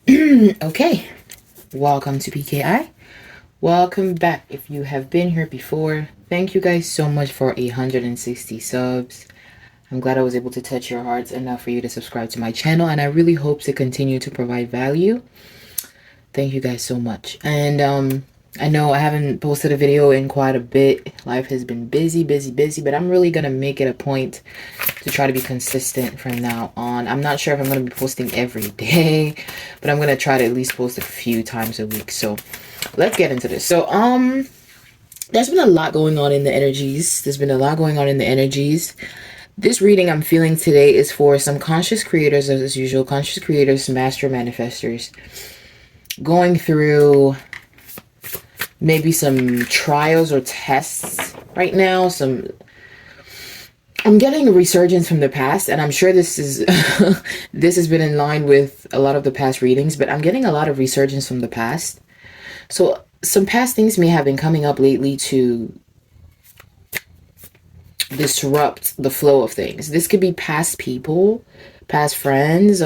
Okay, welcome to PKI. Welcome back. If you have been here before, thank you guys so much for 160 subs. I'm glad I was able to touch your hearts enough for you to subscribe to my channel, and I really hope to continue to provide value. Thank you guys so much. And I know I haven't posted a video in quite a bit. Life has been busy, but I'm really gonna make it a point to try to be consistent from now on. I'm not sure if I'm gonna be posting every day, but I'm gonna try to at least post a few times a week. So let's get into this. So there's been a lot going on in the energies. This reading I'm feeling today is for some conscious creators, as usual, conscious creators, master manifestors, going through maybe some trials or tests right now. I'm getting a resurgence from the past, and I'm sure this is this has been in line with a lot of the past readings, but I'm getting a lot of resurgence from the past. So some past things may have been coming up lately to disrupt the flow of things. This could be past people, past friends,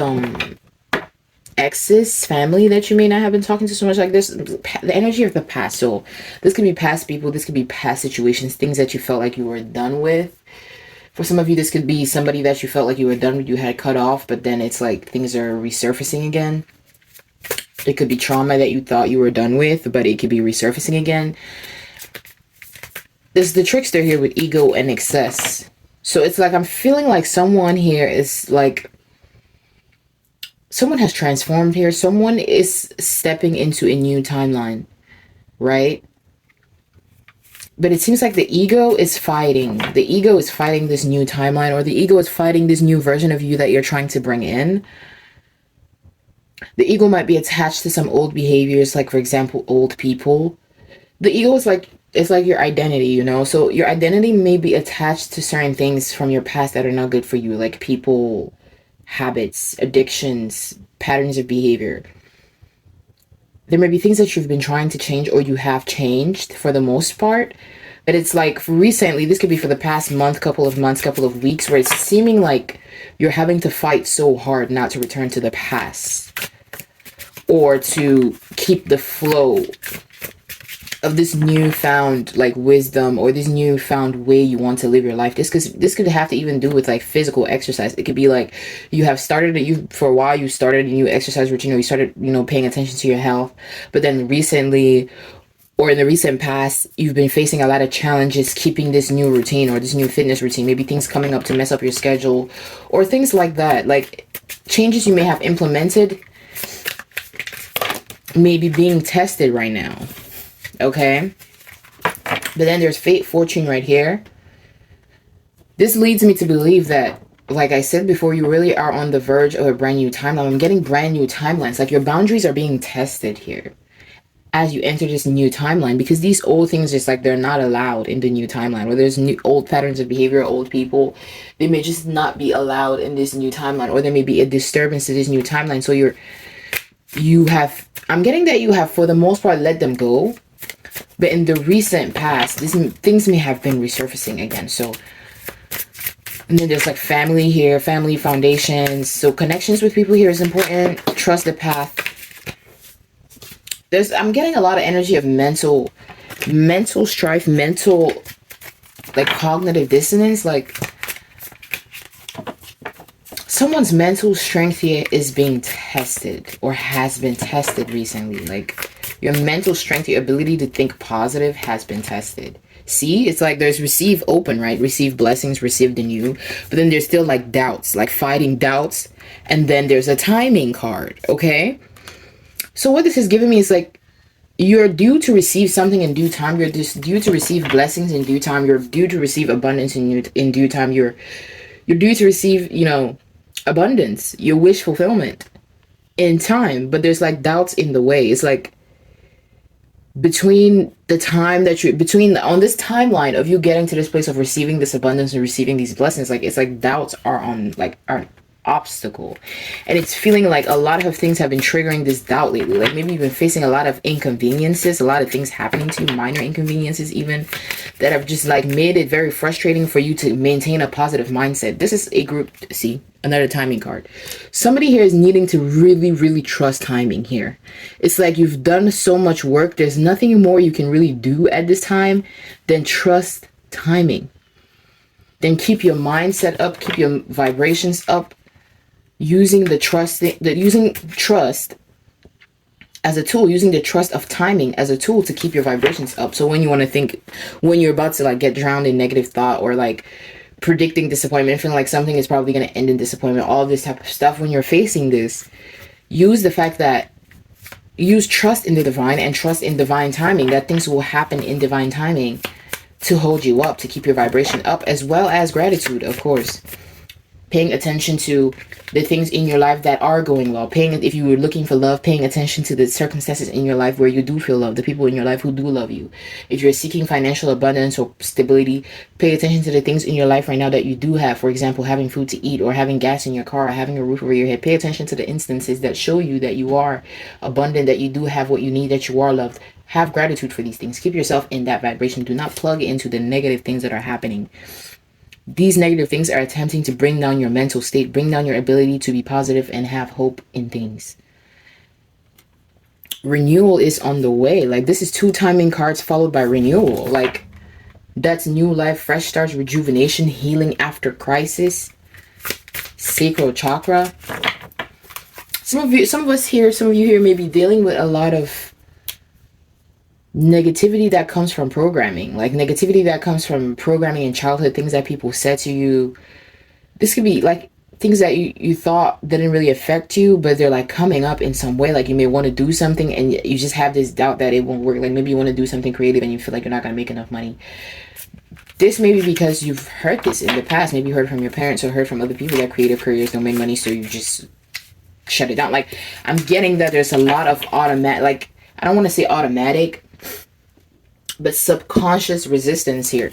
exes, family that you may not have been talking to so much. Like this, the energy of the past. So this could be past people, this could be past situations, things that you felt like you were done with. For some of you, this could be somebody that you felt like you were done with, you had cut off, but then it's like things are resurfacing again. It could be trauma that you thought you were done with, but it could be resurfacing again. There's the trickster here with ego and excess. So it's like I'm feeling like someone here is like, someone has transformed here. Someone is stepping into a new timeline, right? But it seems like the ego is fighting. The ego is fighting this new timeline, or the ego is fighting this new version of you that you're trying to bring in. The ego might be attached to some old behaviors, like for example, old people. The ego is like, it's like your identity, you know? So your identity may be attached to certain things from your past that are not good for you, like people, habits, addictions, patterns of behavior. There may be things that you've been trying to change, or you have changed for the most part. But it's like recently, this could be for the past month, couple of months, couple of weeks, where it's seeming like you're having to fight so hard not to return to the past, or to keep the flow of this newfound like wisdom, or this newfound way you want to live your life. This could have to even do with like physical exercise. It could be like you have started it, you for a while you started a new exercise routine, or you started, you know, paying attention to your health, but then recently, or in the recent past, you've been facing a lot of challenges keeping this new routine or this new fitness routine. Maybe things coming up to mess up your schedule, or things like that. Like changes you may have implemented may be being tested right now. Okay? But then there's fate, fortune right here. This leads me to believe that, like I said before, you really are on the verge of a brand new timeline. I'm getting brand new timelines. Like your boundaries are being tested here as you enter this new timeline, because these old things, just like they're not allowed in the new timeline, where there's new old patterns of behavior, old people, they may just not be allowed in this new timeline, or there may be a disturbance to this new timeline. So I'm getting that you have for the most part let them go, but in the recent past, things may have been resurfacing again. So, and then there's like family here, family foundations. So connections with people here is important. Trust the path. I'm getting a lot of energy of mental strife, mental, like cognitive dissonance. Like someone's mental strength here is being tested, or has been tested recently. Like your mental strength, your ability to think positive has been tested. See, it's like there's receive open, right? Receive blessings, received in you. But then there's still like doubts, like fighting doubts. And then there's a timing card, okay? So what this has given me is like, you're due to receive something in due time. You're just due to receive blessings in due time. You're due to receive abundance in due time. You're due to receive, you know, abundance, your wish fulfillment in time. But there's like doubts in the way. It's like between the time that on this timeline of you getting to this place of receiving this abundance and receiving these blessings, like it's like doubts are obstacle. And it's feeling like a lot of things have been triggering this doubt lately. Like maybe you've been facing a lot of inconveniences, a lot of things happening to you, minor inconveniences even, that have just like made it very frustrating for you to maintain a positive mindset. This is a group, see, another timing card. Somebody here is needing to really, really trust timing here. It's like you've done so much work. There's nothing more you can really do at this time than trust timing. Then keep your mindset up, keep your vibrations up, using the trust, using trust as a tool, using the trust of timing as a tool to keep your vibrations up. So when you want to think, when you're about to like get drowned in negative thought, or like predicting disappointment, feeling like something is probably going to end in disappointment, all of this type of stuff, when you're facing this, use the fact that, use trust in the divine and trust in divine timing, that things will happen in divine timing to hold you up, to keep your vibration up, as well as gratitude, of course. Paying attention to the things in your life that are going well. If you were looking for love, paying attention to the circumstances in your life where you do feel love, the people in your life who do love you. If you're seeking financial abundance or stability, pay attention to the things in your life right now that you do have. For example, having food to eat, or having gas in your car, or having a roof over your head. Pay attention to the instances that show you that you are abundant, that you do have what you need, that you are loved. Have gratitude for these things. Keep yourself in that vibration. Do not plug into the negative things that are happening. These negative things are attempting to bring down your mental state, bring down your ability to be positive and have hope in things. Renewal is on the way. Like this is 2 timing cards followed by renewal. Like that's new life, fresh starts, rejuvenation, healing after crisis, sacral chakra. Some of you here may be dealing with a lot of negativity that comes from programming, like negativity that comes from programming in childhood, things that people said to you. This could be like things that you thought didn't really affect you, but they're like coming up in some way. Like you may want to do something and you just have this doubt that it won't work. Like maybe you want to do something creative and you feel like you're not going to make enough money. This may be because you've heard this in the past. Maybe you heard from your parents or heard from other people that creative careers don't make money, so you just shut it down. Like I'm getting that there's a lot of automatic, like I don't want to say automatic, but subconscious resistance here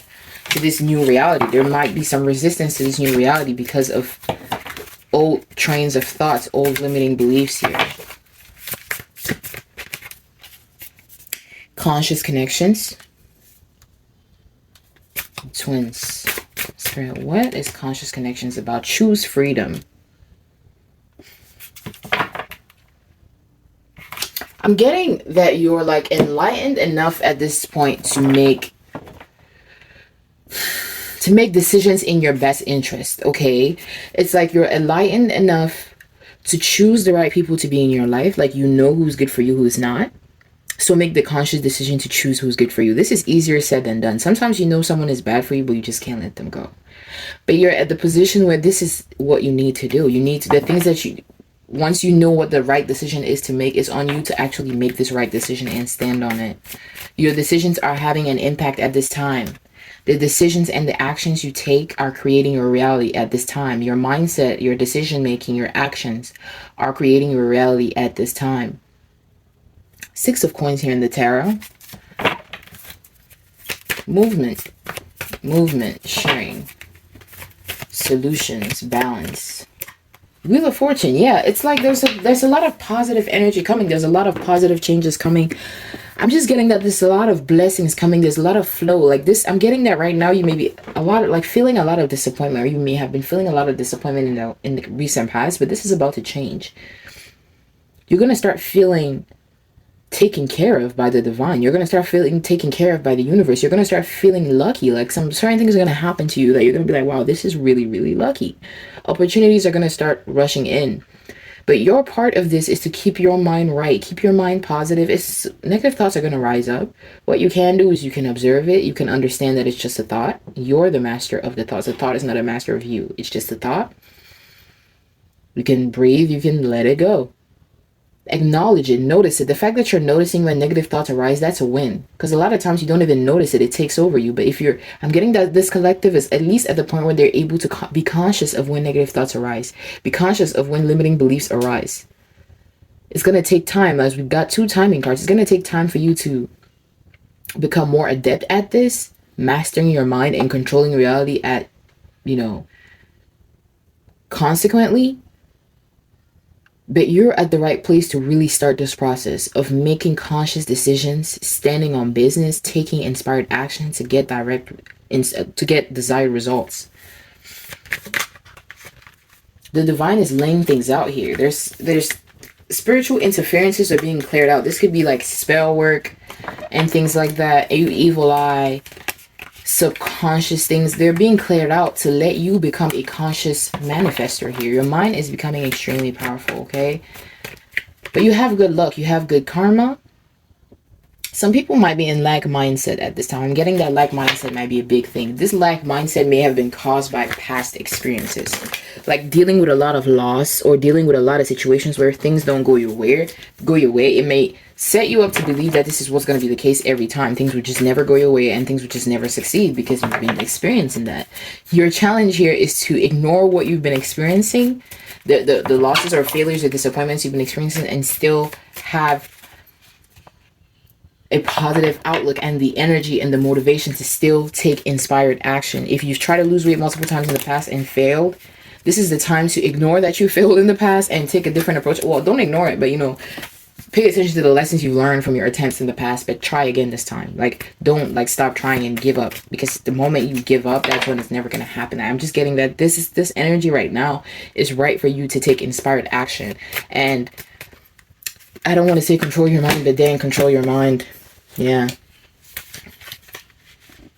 to this new reality. There might be some resistance to this new reality because of old trains of thoughts, old limiting beliefs here. Conscious connections. Twins. Spirit, what is conscious connections about? Choose freedom. I'm getting that you're like enlightened enough at this point to make decisions in your best interest, okay? It's like you're enlightened enough to choose the right people to be in your life. Like you know who's good for you, who's not. So make the conscious decision to choose who's good for you. This is easier said than done. Sometimes you know someone is bad for you, but you just can't let them go. But you're at the position where this is what you need to do. You need to, the things that you, once you know what the right decision is to make, it's on you to actually make this right decision and stand on it. Your decisions are having an impact at this time. The decisions and the actions you take are creating your reality at this time. Your mindset, your decision making, your actions are creating your reality at this time. 6 of Coins here in the tarot. Movement, sharing, solutions, balance. Wheel of Fortune, yeah, it's like there's a lot of positive energy coming. There's a lot of positive changes coming. I'm just getting that there's a lot of blessings coming. There's a lot of flow. Like this, I'm getting that right now. You may be feeling a lot of disappointment, or you may have been feeling a lot of disappointment in the recent past, but this is about to change. You're going to start feeling taken care of by the divine. You're going to start feeling taken care of by the universe. You're going to start feeling lucky. Like some certain things are going to happen to you that you're going to be like, wow, this is really, really lucky. Opportunities are going to start rushing in. But your part of this is to keep your mind right. Keep your mind positive. Negative thoughts are going to rise up. What you can do is you can observe it. You can understand that it's just a thought. You're the master of the thoughts. The thought is not a master of you. It's just a thought. You can breathe. You can let it go. Acknowledge it, notice it. The fact that you're noticing when negative thoughts arise, that's a win. Because a lot of times you don't even notice it. It takes over you. But I'm getting that this collective is at least at the point where they're able to be conscious of when negative thoughts arise. Be conscious of when limiting beliefs arise. It's going to take time. As we've got 2 timing cards, it's going to take time for you to become more adept at this, mastering your mind and controlling reality at, consequently. But you're at the right place to really start this process of making conscious decisions, standing on business, taking inspired action to get to get desired results. The divine is laying things out here. There's spiritual interferences are being cleared out. This could be like spell work and things like that. Evil eye, subconscious things, they're being cleared out to let you become a conscious manifester here. Your mind is becoming extremely powerful, okay? But you have good luck, you have good karma. Some people might be in lack mindset at this time. I'm getting that lack mindset might be a big thing. This lack mindset may have been caused by past experiences, like dealing with a lot of loss or dealing with a lot of situations where things don't go your way. It may set you up to believe that this is what's going to be the case every time. Things would just never go your way and things would just never succeed because you've been experiencing that. Your challenge here is to ignore what you've been experiencing, the losses or failures or disappointments you've been experiencing, and still have a positive outlook and the energy and the motivation to still take inspired action. If you've tried to lose weight multiple times in the past and failed, this is the time to ignore that you failed in the past and take a different approach. Well, don't ignore it, but pay attention to the lessons you learned from your attempts in the past, but try again this time. Like, don't stop trying and give up, because the moment you give up, that's when it's never going to happen. I'm just getting that this energy right now is right for you to take inspired action. And I don't want to say control your mind, but then control your mind. Yeah.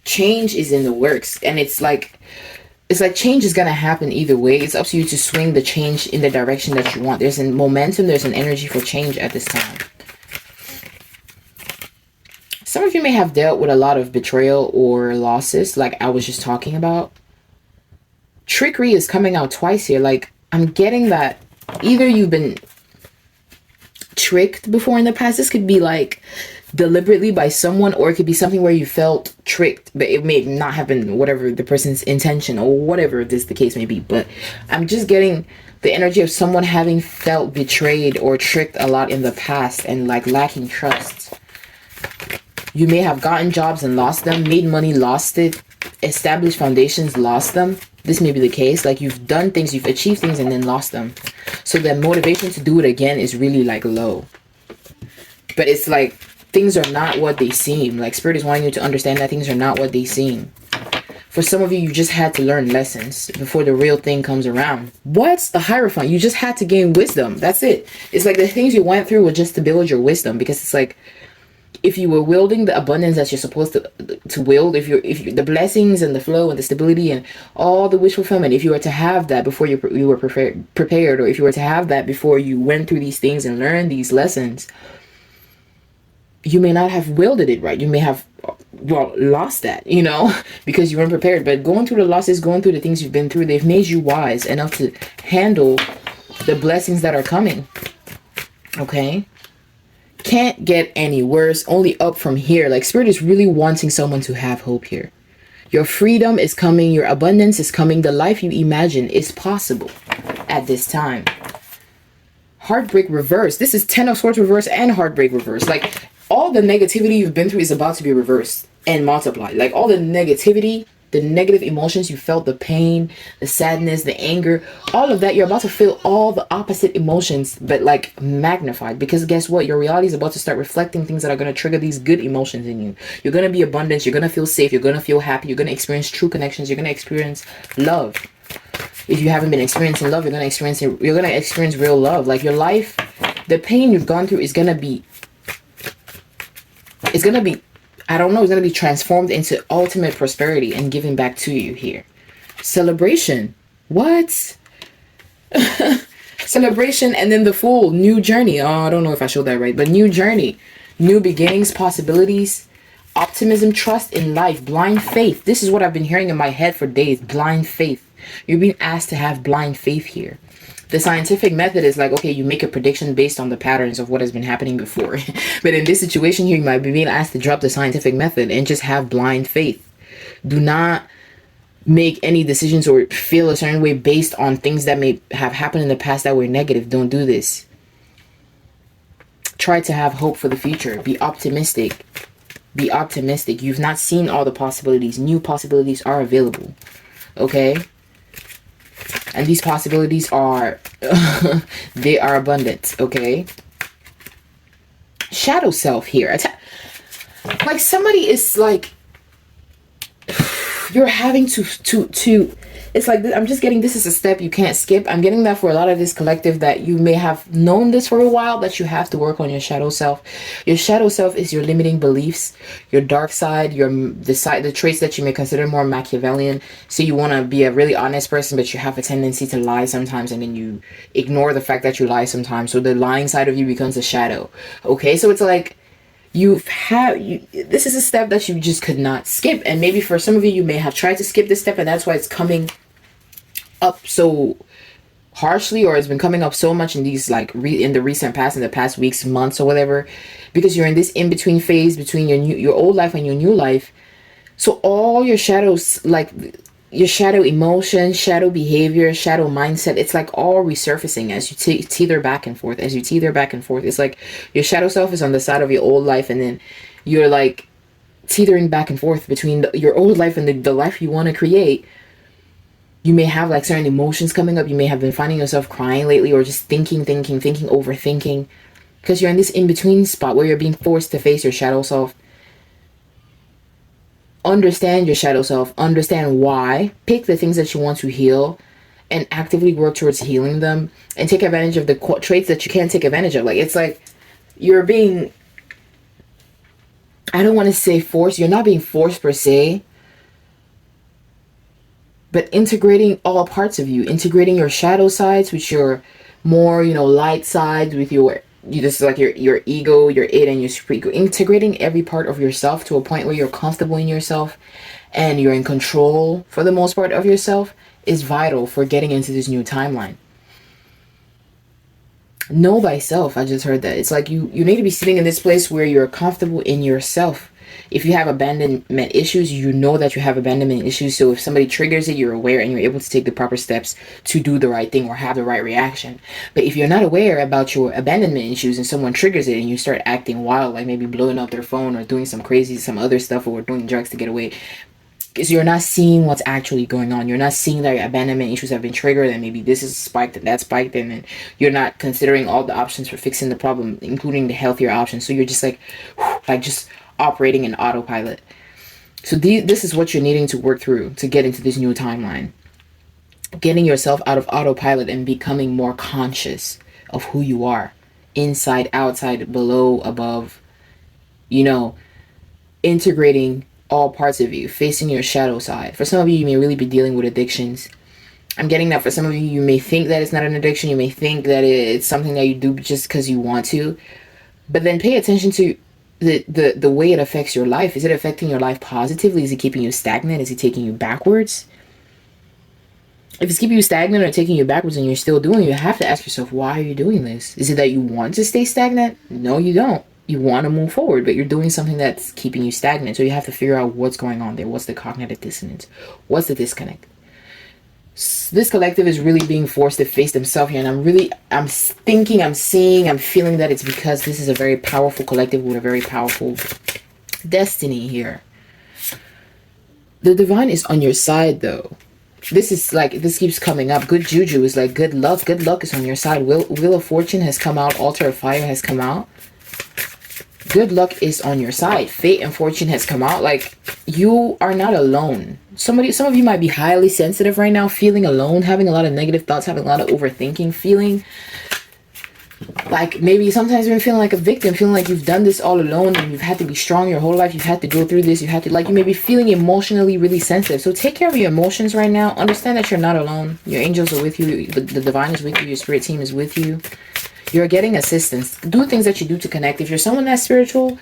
Change is in the works, and it's like change is gonna happen either way. It's up to you to swing the change in the direction that you want. There's a momentum, there's an energy for change at this time. Some of you may have dealt with a lot of betrayal or losses, like I was just talking about. Trickery is coming out twice here. Like, I'm getting that either you've been tricked before in the past. This could be like deliberately by someone, or it could be something where you felt tricked, but it may not have been whatever the person's intention or whatever the case may be. But I'm just getting the energy of someone having felt betrayed or tricked a lot in the past and like lacking trust. You may have gotten jobs and lost them, made money, lost it, established foundations, lost them. This may be the case. Like, you've done things, you've achieved things and then lost them. So the motivation to do it again is really like low. But it's like things are not what they seem. Like, Spirit is wanting you to understand that things are not what they seem. For some of you, you just had to learn lessons before the real thing comes around. What's the Hierophant? You just had to gain wisdom. That's it. It's like the things you went through were just to build your wisdom, because it's like, if you were wielding the abundance that you're supposed to wield, if you the blessings and the flow and the stability and all the wish fulfillment, if you were to have that before you were prepared, or if you were to have that before you went through these things and learned these lessons, you may not have wielded it right. You may have, lost that, because you weren't prepared. But going through the losses, going through the things you've been through, they've made you wise enough to handle the blessings that are coming. Okay? Can't get any worse, only up from here. Like, Spirit is really wanting someone to have hope here. Your freedom is coming, your abundance is coming, the life you imagine is possible at this time. Heartbreak reverse. This is 10 of Swords reverse and heartbreak reverse. Like, all the negativity you've been through is about to be reversed and multiplied. Like, all the negativity, the negative emotions you felt, the pain, the sadness, the anger, all of that, you're about to feel all the opposite emotions, but like magnified. Because guess what? Your reality is about to start reflecting things that are going to trigger these good emotions in you. You're going to be abundant. You're going to feel safe. You're going to feel happy. You're going to experience true connections. You're going to experience love. If you haven't been experiencing love, you're going to experience real love. Like, your life, the pain you've gone through is going to be, I don't know, it's going to be transformed into ultimate prosperity and giving back to you here. Celebration. What? Celebration, and then the Fool. New journey. Oh, I don't know if I showed that right, but new journey. New beginnings, possibilities, optimism, trust in life, blind faith. This is what I've been hearing in my head for days. Blind faith. You're being asked to have blind faith here. The scientific method is like, okay, you make a prediction based on the patterns of what has been happening before. But in this situation here, you might be being asked to drop the scientific method and just have blind faith. Do not make any decisions or feel a certain way based on things that may have happened in the past that were negative. Don't do this. Try to have hope for the future. Be optimistic. Be optimistic. You've not seen all the possibilities. New possibilities are available. Okay? And these possibilities are, they are abundant, okay? Shadow self here. Like somebody is like, you're having to it's like, I'm just getting, this is a step you can't skip. I'm getting that for a lot of this collective, that you may have known this for a while, that you have to work on your shadow self. Your shadow self is your limiting beliefs, your dark side, the traits that you may consider more Machiavellian. So you want to be a really honest person, but you have a tendency to lie sometimes, and then you ignore the fact that you lie sometimes. So the lying side of you becomes a shadow. Okay, so it's like, this is a step that you just could not skip. And maybe for some of you, you may have tried to skip this step, and that's why it's coming up so harshly, or it's been coming up so much in these, like, in the recent past, in the past weeks, months, or whatever, because you're in this in-between phase between your old life and your new life. So all your shadows, like your shadow emotion, shadow behavior, shadow mindset, it's like all resurfacing as you teeter back and forth. It's like your shadow self is on the side of your old life, and then you're like teetering back and forth between your old life and the life you want to create. You may have like certain emotions coming up. You may have been finding yourself crying lately, or just thinking, overthinking, because you're in this in-between spot where you're being forced to face your shadow self. Understand your shadow self, understand why, pick the things that you want to heal, and actively work towards healing them, and take advantage of the traits that you can't take advantage of. Like, it's like you're being, I don't want to say forced, you're not being forced per se, but integrating all parts of you, integrating your shadow sides with your more, light sides, with this is like your ego, your id, and your super ego. Integrating every part of yourself to a point where you're comfortable in yourself and you're in control for the most part of yourself is vital for getting into this new timeline. Know thyself. I just heard that. It's like you need to be sitting in this place where you're comfortable in yourself. If you have abandonment issues, you know that you have abandonment issues. So if somebody triggers it, you're aware, and you're able to take the proper steps to do the right thing or have the right reaction. But if you're not aware about your abandonment issues and someone triggers it and you start acting wild, like maybe blowing up their phone or doing some other stuff, or doing drugs to get away, because you're not seeing what's actually going on. You're not seeing that your abandonment issues have been triggered, and maybe this is spiked and that spiked, and then you're not considering all the options for fixing the problem, including the healthier options. So you're just like just operating in autopilot. So this is what you're needing to work through to get into this new timeline. Getting yourself out of autopilot and becoming more conscious of who you are. Inside, outside, below, above. Integrating all parts of you, facing your shadow side. For some of you, you may really be dealing with addictions. I'm getting that for some of you, you may think that it's not an addiction. You may think that it's something that you do just because you want to. But then pay attention to the way it affects your life. Is it affecting your life positively? Is it keeping you stagnant? Is it taking you backwards? If it's keeping you stagnant or taking you backwards and you're still doing it, you have to ask yourself, why are you doing this? Is it that you want to stay stagnant? No, you don't. You want to move forward, but you're doing something that's keeping you stagnant. So you have to figure out what's going on there. What's the cognitive dissonance? What's the disconnect? This collective is really being forced to face themselves here, and I'm thinking, I'm seeing, I'm feeling that it's because this is a very powerful collective with a very powerful destiny here. The divine is on your side, though. This keeps coming up. Good juju is like good luck. Good luck is on your side. Wheel of Fortune has come out. Altar of Fire has come out. Good luck is on your side. Fate and fortune has come out. Like, you are not alone. Some of you might be highly sensitive right now, feeling alone, having a lot of negative thoughts, having a lot of overthinking, feeling like maybe sometimes you're feeling like a victim, feeling like you've done this all alone and you've had to be strong your whole life. You've had to go through this. You may be feeling emotionally really sensitive. So take care of your emotions right now. Understand that you're not alone. Your angels are with you. The divine is with you. Your spirit team is with you. You're getting assistance. Do things that you do to connect. If you're someone that's spiritual,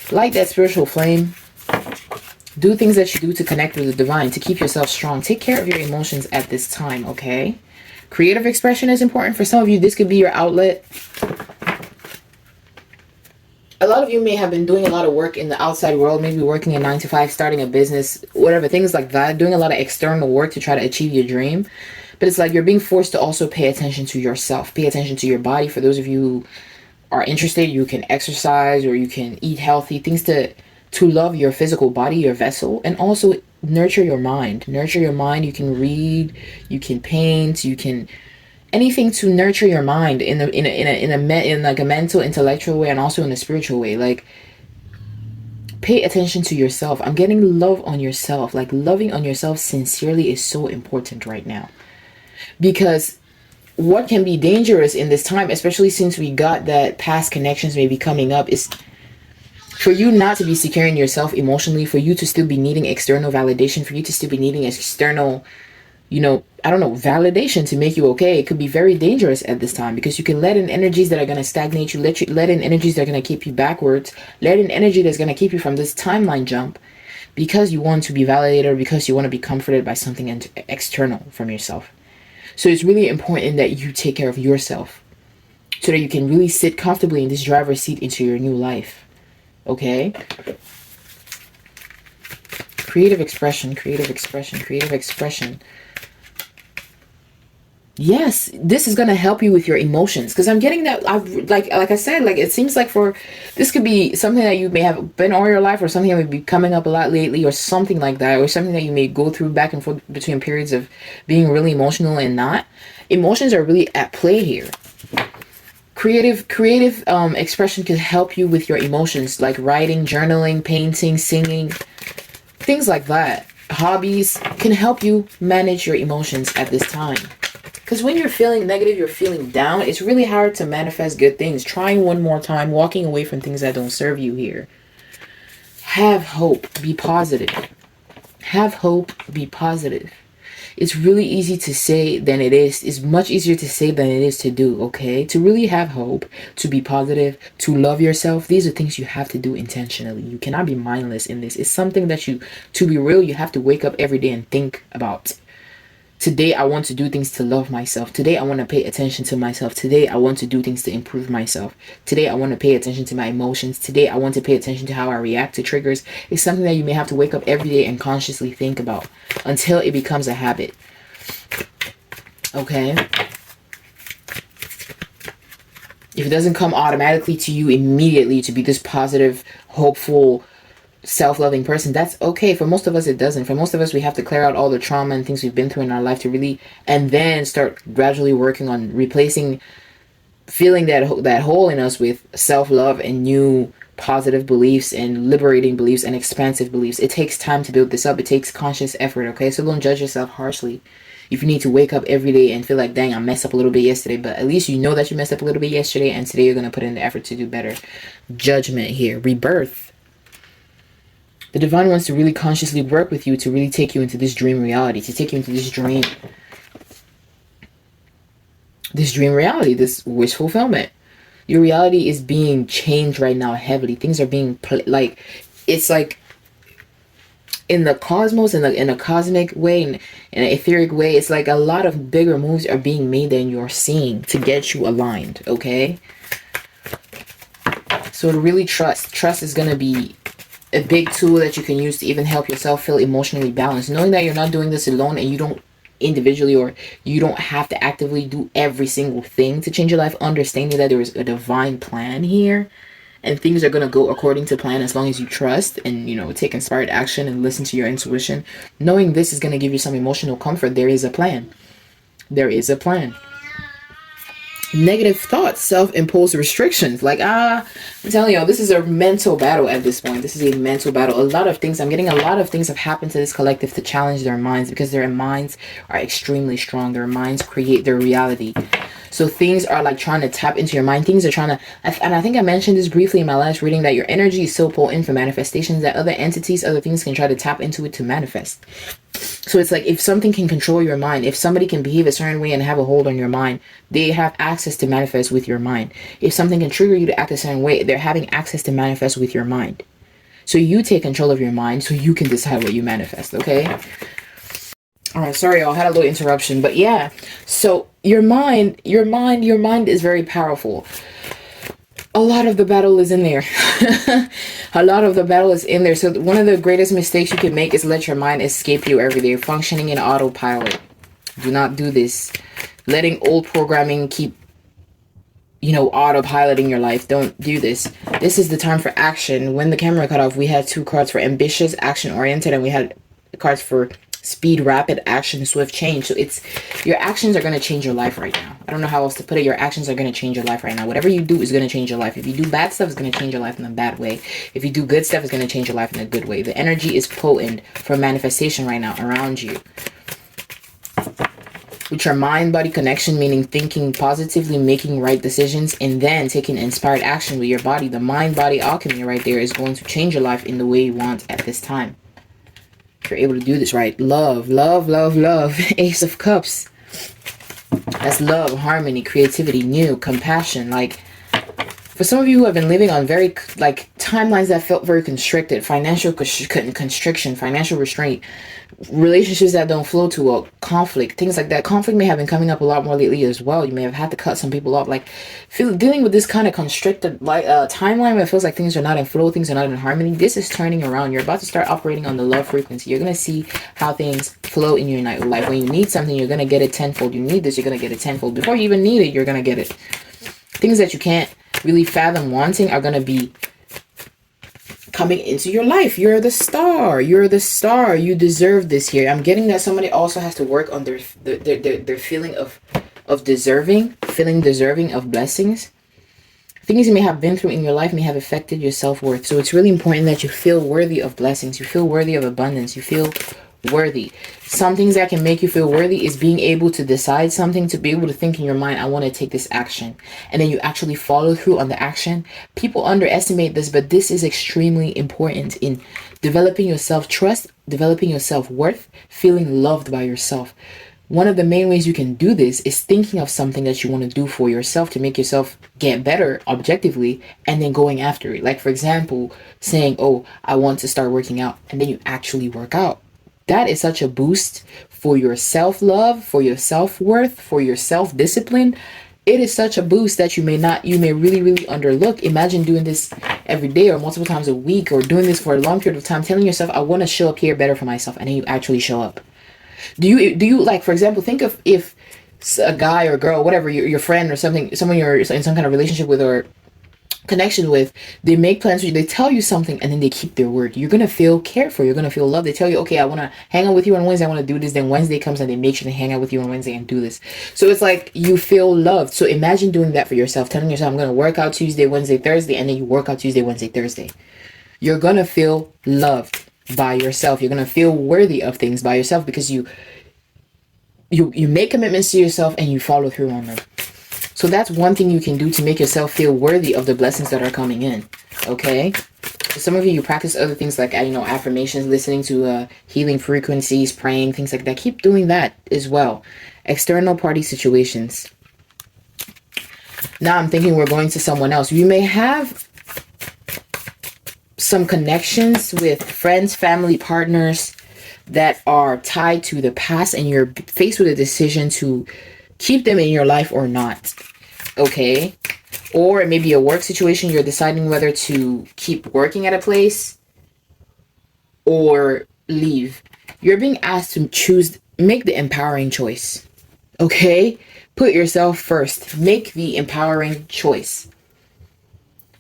light that spiritual flame. Do things that you do to connect with the divine, to keep yourself strong. Take care of your emotions at this time, okay? Creative expression is important. For some of you, this could be your outlet. A lot of you may have been doing a lot of work in the outside world, maybe working a 9-to-5, starting a business, whatever, things like that, doing a lot of external work to try to achieve your dream. But it's like you're being forced to also pay attention to yourself, pay attention to your body. For those of you who are interested, you can exercise or you can eat healthy, things to love your physical body, your vessel, and also Nurture your mind. Nurture your mind. You can read, you can paint, you can anything to nurture your mind in like a mental, intellectual way, and also in a spiritual way. Like, pay attention to yourself. I'm getting love on yourself. Like, loving on yourself sincerely is so important right now, because what can be dangerous in this time, especially since we got that past connections may be coming up, is for you not to be securing yourself emotionally, for you to still be needing external validation, for you to still be needing external, I don't know, validation to make you okay. It could be very dangerous at this time, because you can let in energies that are going to stagnate you, let in energies that are going to keep you backwards, let in energy that's going to keep you from this timeline jump, because you want to be validated, or because you want to be comforted by something external from yourself. So it's really important that you take care of yourself, so that you can really sit comfortably in this driver's seat into your new life. Okay? Creative expression, creative expression, creative expression. Yes, this is gonna help you with your emotions, because I'm getting that. Like I said, like, it seems like for this could be something that you may have been all your life, or something that may be coming up a lot lately, or something like that, or something that you may go through back and forth between periods of being really emotional and not. Emotions are really at play here. Creative expression can help you with your emotions, like writing, journaling, painting, singing, things like that. Hobbies can help you manage your emotions at this time. Because when you're feeling negative, you're feeling down, it's really hard to manifest good things. Trying one more time, walking away from things that don't serve you here. Have hope. Be positive. Have hope. Be positive. It's really easy to say than it is. It's much easier to say than it is to do, okay? To really have hope, to be positive, to love yourself, these are things you have to do intentionally. You cannot be mindless in this. It's something that to be real, you have to wake up every day and think about. Today, I want to do things to love myself. Today, I want to pay attention to myself. Today, I want to do things to improve myself. Today, I want to pay attention to my emotions. Today, I want to pay attention to how I react to triggers. It's something that you may have to wake up every day and consciously think about until it becomes a habit. Okay? If it doesn't come automatically to you immediately to be this positive, hopeful, self-loving person, that's okay. For most of us, it doesn't. For most of us, we have to clear out all the trauma and things we've been through in our life to really, and then start gradually working on replacing, filling that hole in us with self-love and new positive beliefs and liberating beliefs and expansive beliefs. It takes time to build this up. It takes conscious effort, okay? So don't judge yourself harshly. If you need to wake up every day and feel like, dang, I messed up a little bit yesterday, but at least you know that you messed up a little bit yesterday, and today you're going to put in the effort to do better. Judgment here. Rebirth. The divine wants to really consciously work with you to really take you into this dream reality, to take you into this dream reality, this wish fulfillment. Your reality is being changed right now heavily. Things are being like, it's like in the cosmos, in a cosmic way, in an etheric way, it's like a lot of bigger moves are being made than you're seeing to get you aligned, okay? So to really trust is going to be a big tool that you can use to even help yourself feel emotionally balanced. Knowing that you're not doing this alone, and you don't individually, or you don't have to actively do every single thing to change your life. Understanding that there is a divine plan here, and things are going to go according to plan as long as you trust and, take inspired action and listen to your intuition. Knowing this is going to give you some emotional comfort. There is a plan. There is a plan. Negative thoughts, self-imposed restrictions. Like, I'm telling you, this is a mental battle at this point. This is a mental battle. I'm getting a lot of things have happened to this collective to challenge their minds, because their minds are extremely strong. Their minds create their reality. So things are like trying to tap into your mind. Things are trying to, and I think I mentioned this briefly in my last reading, that your energy is so potent for manifestations that other entities, other things can try to tap into it to manifest. So it's like, if something can control your mind, if somebody can behave a certain way and have a hold on your mind, they have access to manifest with your mind. If something can trigger you to act a certain way, they're having access to manifest with your mind. So you take control of your mind so you can decide what you manifest, okay? Alright, sorry y'all, I had a little interruption, but yeah. So your mind is very powerful. A lot of the battle is in there. A lot of the battle is in there. So one of the greatest mistakes you can make is let your mind escape you every day. Functioning in autopilot. Do not do this. Letting old programming keep, autopiloting your life. Don't do this. This is the time for action. When the camera cut off, we had 2 cards for ambitious, action-oriented, and we had cards for speed, rapid action, swift change. So it's, your actions are going to change your life right now. I don't know how else to put it. Your actions are going to change your life right now. Whatever you do is going to change your life. If you do bad stuff, it's going to change your life in a bad way. If you do good stuff, it's going to change your life in a good way. The energy is potent for manifestation right now around you. With your mind-body connection, meaning thinking positively, making right decisions, and then taking inspired action with your body. The mind-body alchemy right there is going to change your life in the way you want at this time. If you're able to do this right. Love, love, love, love. Ace of Cups. That's love, harmony, creativity, new, compassion. Like, for some of you who have been living on very, like, timelines that felt very constricted, financial constriction, financial restraint, relationships that don't flow too well, conflict, things like that. Conflict may have been coming up a lot more lately as well. You may have had to cut some people off. Like, dealing with this kind of constricted timeline where it feels like things are not in flow, things are not in harmony. This is turning around. You're about to start operating on the love frequency. You're going to see how things flow in your life. When you need something, you're going to get it tenfold. You need this, you're going to get it tenfold. Before you even need it, you're going to get it. Things that you can't really fathom wanting are going to be coming into your life. You're the star. You're the star. You deserve this here. I'm getting that somebody also has to work on their feeling of deserving, feeling deserving of blessings. Things you may have been through in your life may have affected your self-worth. So it's really important that you feel worthy of blessings. You feel worthy of abundance. You feel worthy. Some things that can make you feel worthy is being able to decide something, to be able to think in your mind, I want to take this action, and then you actually follow through on the action. People underestimate this, but this is extremely important in developing your self-trust, developing your self-worth, feeling loved by yourself. One of the main ways you can do this is thinking of something that you want to do for yourself to make yourself get better objectively, and then going after it. Like, for example, saying, oh, I want to start working out, and then you actually work out. That is such a boost for your self-love, for your self-worth, for your self-discipline. It is such a boost that you may really, really underlook. Imagine doing this every day or multiple times a week, or doing this for a long period of time, telling yourself, I want to show up here better for myself, and then you actually show up. Do you like, for example, think of if a guy or girl, whatever, your friend or something, someone you're in some kind of relationship with or connection with, they make plans for you, they tell you something, and then they keep their word. You're gonna feel cared for. You're gonna feel loved. They tell you, okay, I want to hang out with you on Wednesday, I want to do this. Then Wednesday comes and they make sure to hang out with you on Wednesday and do this. So it's like you feel loved. So imagine doing that for yourself, telling yourself, I'm gonna work out Tuesday, Wednesday, Thursday, and then you work out Tuesday, Wednesday, Thursday. You're gonna feel loved by yourself. You're gonna feel worthy of things by yourself, because you make commitments to yourself and you follow through on them. So that's one thing you can do to make yourself feel worthy of the blessings that are coming in. Okay? For some of you practice other things like, affirmations, listening to healing frequencies, praying, things like that. Keep doing that as well. External party situations. Now I'm thinking we're going to someone else. You may have some connections with friends, family, partners that are tied to the past, and you're faced with a decision to keep them in your life or not. Okay? Or it may be a work situation. You're deciding whether to keep working at a place or leave. You're being asked to choose, make the empowering choice. Okay? Put yourself first. Make the empowering choice.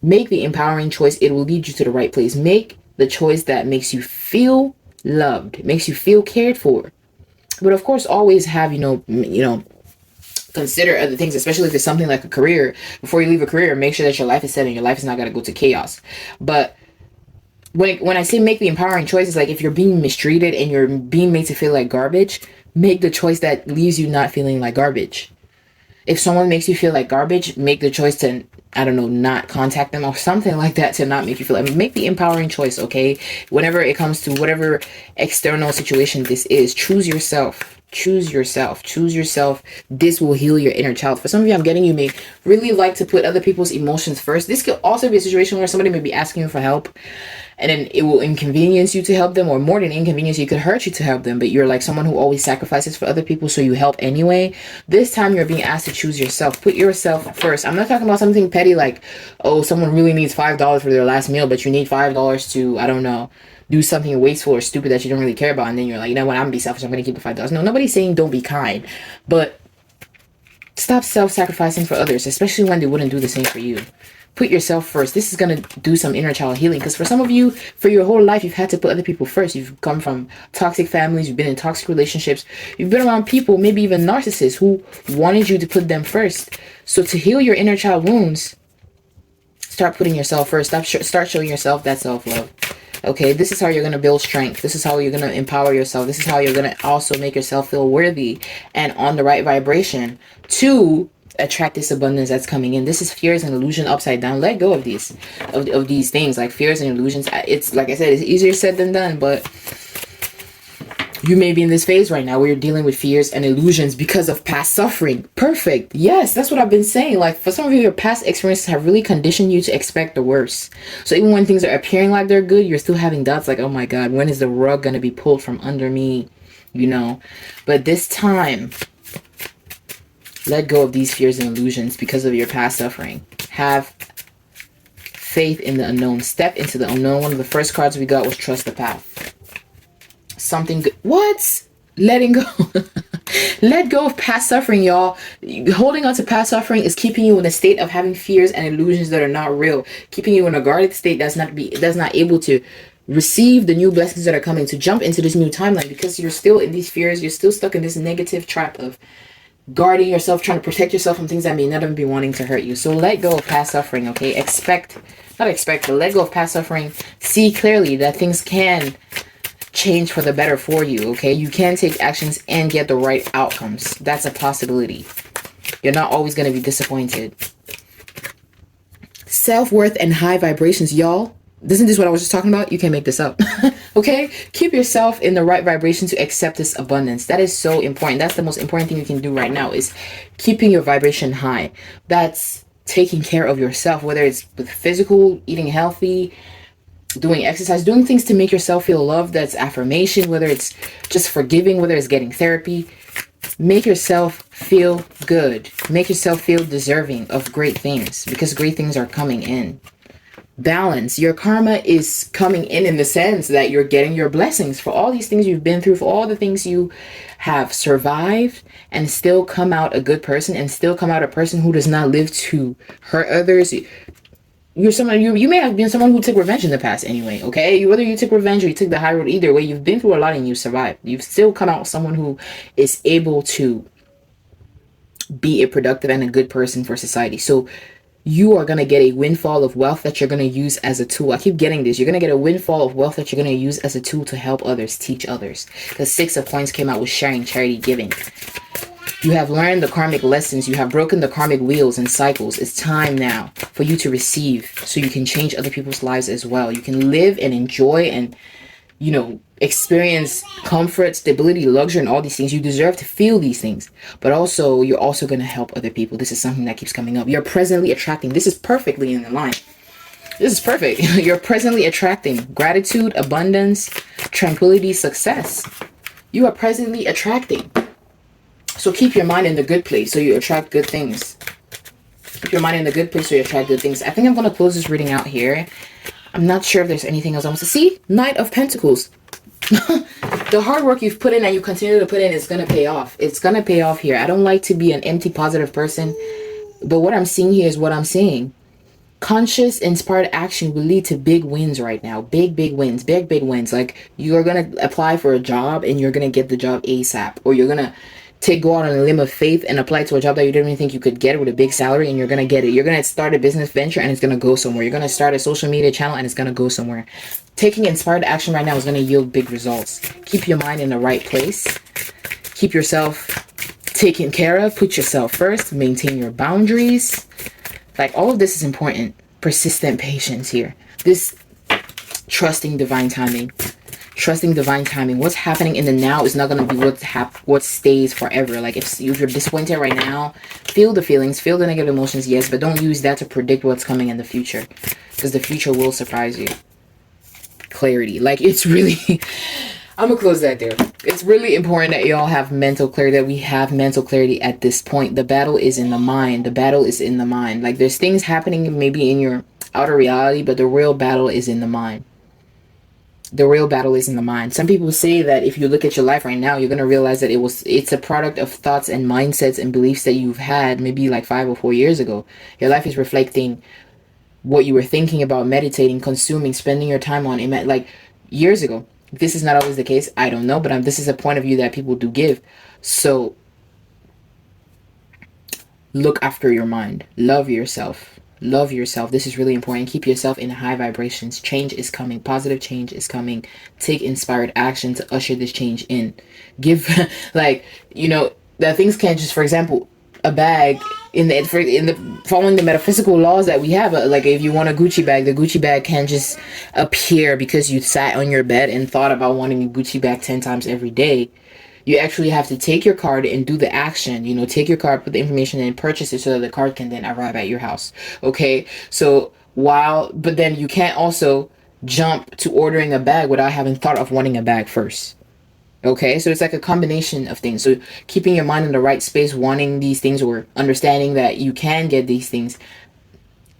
Make the empowering choice. It will lead you to the right place. Make the choice that makes you feel loved, makes you feel cared for. But of course, always have, consider other things, especially if it's something like a career. Before you leave a career, make sure that your life is set and your life is not going to go to chaos. But when I say make the empowering choice, it's like if you're being mistreated and you're being made to feel like garbage, make the choice that leaves you not feeling like garbage. If someone makes you feel like garbage, make the choice to, not contact them or something like that to not make you feel like. Make the empowering choice, okay? Whenever it comes to whatever external situation this is, choose yourself. Choose yourself. Choose yourself. This will heal your inner child. For some of you, I'm getting, you may really like to put other people's emotions first. This could also be a situation where somebody may be asking you for help, and then it will inconvenience you to help them, or more than inconvenience, it could hurt you to help them. But you're like someone who always sacrifices for other people, so you help anyway. This time you're being asked to choose yourself. Put yourself first. I'm not talking about something petty like, oh, someone really needs $5 for their last meal, but you need $5 to, do something wasteful or stupid that you don't really care about, and then you're like, you know what, I'm gonna be selfish, I'm gonna keep the $5. No, nobody's saying don't be kind, but stop self-sacrificing for others, especially when they wouldn't do the same for you. Put yourself first. This is going to do some inner child healing, because for some of you, for your whole life, you've had to put other people first. You've come from toxic families, you've been in toxic relationships, you've been around people, maybe even narcissists, who wanted you to put them first. So to heal your inner child wounds, start putting yourself first. Start showing yourself that self-love. Okay, this is how you're going to build strength. This is how you're going to empower yourself. This is how you're going to also make yourself feel worthy and on the right vibration to attract this abundance that's coming in. This is fears and illusion upside down. Let go of these things like fears and illusions. It's like I said, it's easier said than done, but you may be in this phase right now where you're dealing with fears and illusions because of past suffering. Perfect. Yes, that's what I've been saying. Like, for some of you, your past experiences have really conditioned you to expect the worst. So even when things are appearing like they're good, you're still having doubts like, oh my God, when is the rug going to be pulled from under me? You know, but this time, let go of these fears and illusions because of your past suffering. Have faith in the unknown. Step into the unknown. One of the first cards we got was trust the path. Something good. What? Letting go. Let go of past suffering, y'all. Holding on to past suffering is keeping you in a state of having fears and illusions that are not real. Keeping you in a guarded state that's not able to receive the new blessings that are coming, to jump into this new timeline, because you're still in these fears. You're still stuck in this negative trap of guarding yourself, trying to protect yourself from things that may not even be wanting to hurt you. So let go of past suffering, okay? But let go of past suffering. See clearly that things can change for the better for you, okay? You can take actions and get the right outcomes. That's a possibility. You're not always going to be disappointed. Self-worth and high vibrations, y'all. Isn't this what I was just talking about? You can't make this up. Okay? Keep yourself in the right vibration to accept this abundance. That is so important. That's the most important thing you can do right now, is keeping your vibration high. That's taking care of yourself, whether it's with physical, eating healthy, doing exercise, doing things to make yourself feel loved. That's affirmation, whether it's just forgiving, whether it's getting therapy. Make yourself feel good. Make yourself feel deserving of great things, because great things are coming in. Balance. Your karma is coming in the sense that you're getting your blessings for all these things you've been through, for all the things you have survived, and still come out a good person, and still come out a person who does not live to hurt others. You may have been someone who took revenge in the past anyway, okay? Whether you took revenge or you took the high road, either way, you've been through a lot and you survived. You've still come out someone who is able to be a productive and a good person for society. So you are going to get a windfall of wealth that you're going to use as a tool. I keep getting this. You're going to get a windfall of wealth that you're going to use as a tool to help others, teach others. The 6 of Coins came out with sharing, charity, giving. You have learned the karmic lessons. You have broken the karmic wheels and cycles. It's time now for you to receive, so you can change other people's lives as well. You can live and enjoy and, experience comfort, stability, luxury, and all these things. You deserve to feel these things. But also, you're also going to help other people. This is something that keeps coming up. You're presently attracting. This is perfectly in the line. This is perfect. You're presently attracting gratitude, abundance, tranquility, success. You are presently attracting. So keep your mind in the good place so you attract good things. Keep your mind in the good place so you attract good things. I think I'm going to close this reading out here. I'm not sure if there's anything else I want to see. Knight of Pentacles. The hard work you've put in and you continue to put in is going to pay off. It's going to pay off here. I don't like to be an empty positive person, but what I'm seeing here is what I'm seeing. Conscious, inspired action will lead to big wins right now. Big wins. Big wins. Like, you're going to apply for a job and you're going to get the job ASAP. Or you're going to go out on a limb of faith and apply to a job that you didn't even think you could get with a big salary, and you're going to get it. You're going to start a business venture and it's going to go somewhere. You're going to start a social media channel and it's going to go somewhere. Taking inspired action right now is going to yield big results. Keep your mind in the right place. Keep yourself taken care of. Put yourself first. Maintain your boundaries. Like, all of this is important. Persistent patience here. This trusting divine timing. Trusting divine timing. What's happening in the now is not going to be what stays forever. Like, if you're disappointed right now, feel the feelings, feel the negative emotions, yes, but don't use that to predict what's coming in the future, because the future will surprise you. Clarity. Like, it's really I'm gonna close that there. It's really important that y'all have mental clarity, that we have mental clarity at this point. The battle is in the mind. The battle is in the mind. Like, there's things happening maybe in your outer reality, but the real battle is in the mind. The real battle is in the mind. Some people say that if you look at your life right now, you're going to realize that it's a product of thoughts and mindsets and beliefs that you've had maybe like 5 or 4 years ago. Your life is reflecting what you were thinking about, meditating, consuming, spending your time on. It meant like years ago. This is not always the case. I don't know, but this is a point of view that people do give. So look after your mind. Love yourself. Love yourself. This is really important. Keep yourself in high vibrations. Change is coming. Positive change is coming. Take inspired action to usher this change in. Give, like, that things can't just, for example, a bag in the following the metaphysical laws that we have. Like, if you want a Gucci bag, the Gucci bag can't just appear because you sat on your bed and thought about wanting a Gucci bag 10 times every day. You actually have to take your card and do the action. Take your card, put the information in, purchase it so that the card can then arrive at your house. Okay? So but then you can't also jump to ordering a bag without having thought of wanting a bag first. Okay? So it's like a combination of things. So keeping your mind in the right space, wanting these things, or understanding that you can get these things,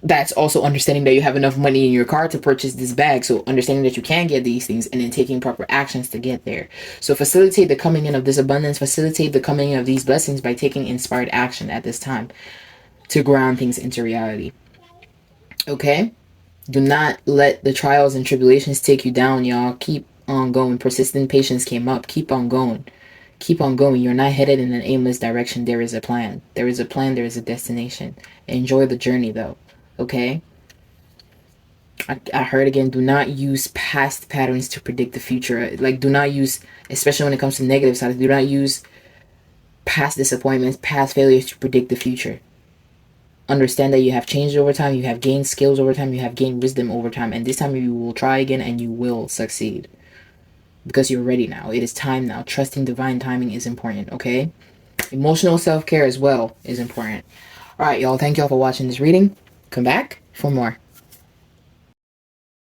that's also understanding that you have enough money in your card to purchase this bag. So understanding that you can get these things and then taking proper actions to get there. So facilitate the coming in of this abundance, facilitate the coming in of these blessings by taking inspired action at this time to ground things into reality. Okay? Do not let the trials and tribulations take you down, y'all. Keep on going. Persistent patience came up. Keep on going. Keep on going. You're not headed in an aimless direction. There is a plan. There is a plan. There is a destination. Enjoy the journey, though. Okay? I heard again, do not use past patterns to predict the future. Like, do not use, especially when it comes to negative sides, do not use past disappointments, past failures to predict the future. Understand that you have changed over time, you have gained skills over time, you have gained wisdom over time, and this time you will try again and you will succeed. Because you're ready now. It is time now. Trusting divine timing is important, okay? Emotional self-care as well is important. Alright, y'all. Thank y'all for watching this reading. Come back for more.